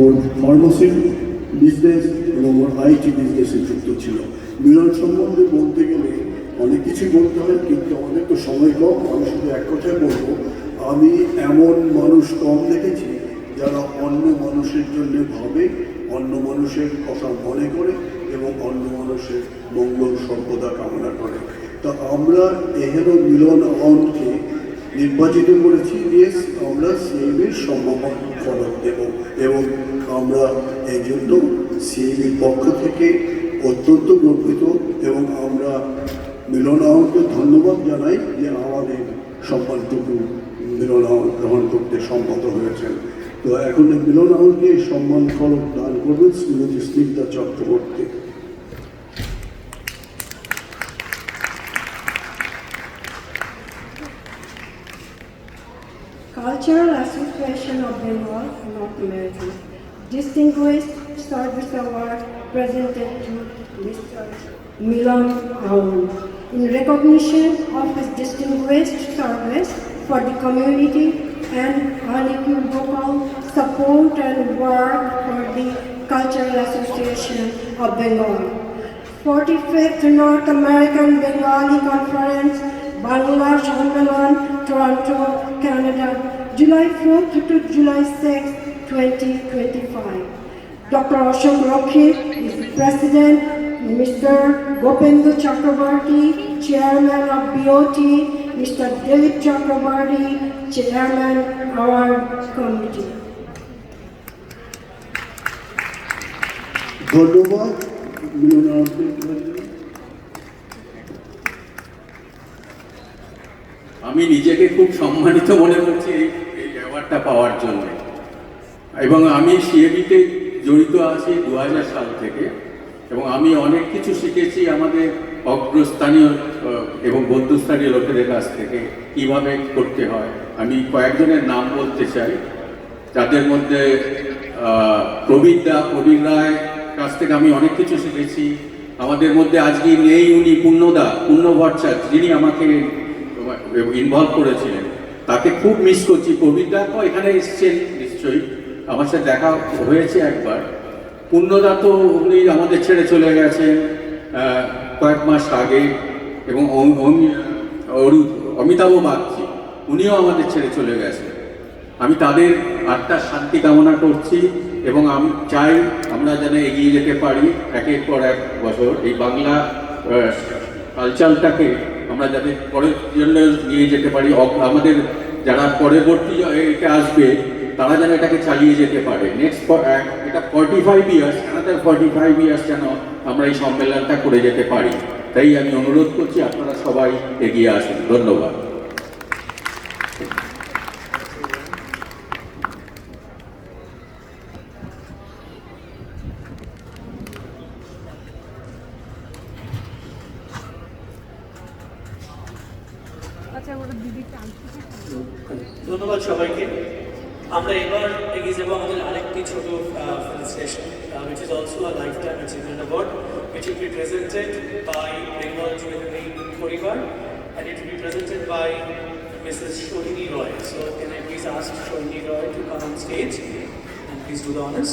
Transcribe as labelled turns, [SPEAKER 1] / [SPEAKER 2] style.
[SPEAKER 1] ওর pharmacy business এবং ওর IT বিজনেসে যুক্ত ছিল। মিলন সম্বন্ধে বলতে গেলে অনেক কিছুই বলতে হয়, কিন্তু আমাদের তো সময় কম। আমি শুধু এক কথাই বলবো, আমি এমন মানুষ কম দেখেছি যারা অন্য মানুষের জন্য ভাবে, অন্য মানুষের কথা মনে করে এবং অন্য মানুষের মঙ্গল সর্বদা কামনা করে। তা আমরা এহেন মিলন আওয়ামকে নির্বাচিত করেছি, ইয়েস আমরা সিএমির সম্মান ফলক দেব এবং আমরা এই জন্য সিএমির পক্ষ থেকে অত্যন্ত গর্বিত এবং আমরা মিলন আওয়ামকে ধন্যবাদ জানাই যে আমাদের সম্মানটুকু মিলন আওয়াম গ্রহণ করতে সম্মত হয়েছেন। তো এখন মিলন আওয়ামকে সম্মান ফলক দান করবেন Shrimati Snigdha Chakraborty.
[SPEAKER 2] Cultural Association of Bengal, North America. Distinguished Service Award presented to Mr. Milan Aoun in recognition of his distinguished service for the community and unequivocal support and work for the Cultural Association of Bengal. 45th North American Bengali Conference, Bangla Shammelan, Toronto, Canada, July 4th to July 6th, 2025. Dr. Ashok Rokhit is President, Mr. Gopendu Chakrabarti, Chairman of BOT, Mr. Dilip Chakrabarti, Chairman Award Committee.
[SPEAKER 1] ধন্যবাদ মিলন আওয়ামকে।
[SPEAKER 3] আমি নিজেকে খুব সম্মানিত মনে করছি এই অ্যাওয়ার্ডটা পাওয়ার জন্য, এবং আমি সিএবিতে জড়িত আছি 2000 সাল থেকে, এবং আমি অনেক কিছু শিখেছি আমাদের অগ্রস্থানীয় এবং বন্ধুস্থানীয় লোকেদের কাছ থেকে কীভাবে করতে হয়। আমি কয়েকজনের নাম বলতে চাই, যাদের মধ্যে প্রবীর রায় কাছ থেকে আমি অনেক কিছু শিখেছি। আমাদের মধ্যে আজকে নেই উনি পূর্ণ ভট্টাচার্য, যিনি আমাকে ইনভলভ করেছিলেন, তাকে খুব মিস করছি। প্রবীরদা তো এখানে এসছেন নিশ্চয়ই, আমার সাথে দেখা হয়েছে একবার। পূর্ণদা তো উনি আমাদের ছেড়ে চলে গেছেন কয়েক মাস আগে, এবং অমিতাভ বাগচি উনিও আমাদের ছেড়ে চলে গেছেন। আমি তাদের আত্মার শান্তি কামনা করছি এবং আমি চাই আমরা যেন এগিয়ে যেতে পারি একের পর এক বছর এই বাংলা কালচারটাকে আমরা যাতে পরের জন্য নিয়ে যেতে পারি। আমাদের যারা পরবর্তী এটা আসবে তারা যেন এটাকে চালিয়ে যেতে পারে। নেক্সট এটা 45 ইয়ার্স, অ্যানাদার 45 ইয়ার্স যেন আমরা এই সম্মেলনটা করে যেতে পারি। তাই আমি অনুরোধ করছি আপনারা সবাই এগিয়ে আসুন। ধন্যবাদ।
[SPEAKER 4] ধন্যবাদ সবাইকে। আমরা এবার এগিয়ে যাবো আমাদের আরেকটি ছোট felicitation, which is also a lifetime achievement award, which will be presented by Bengal Jewelry Poribar, and it will be presented by Mrs. Shohini Roy. So can I please ask Shohini Roy to come on stage and please do the honors.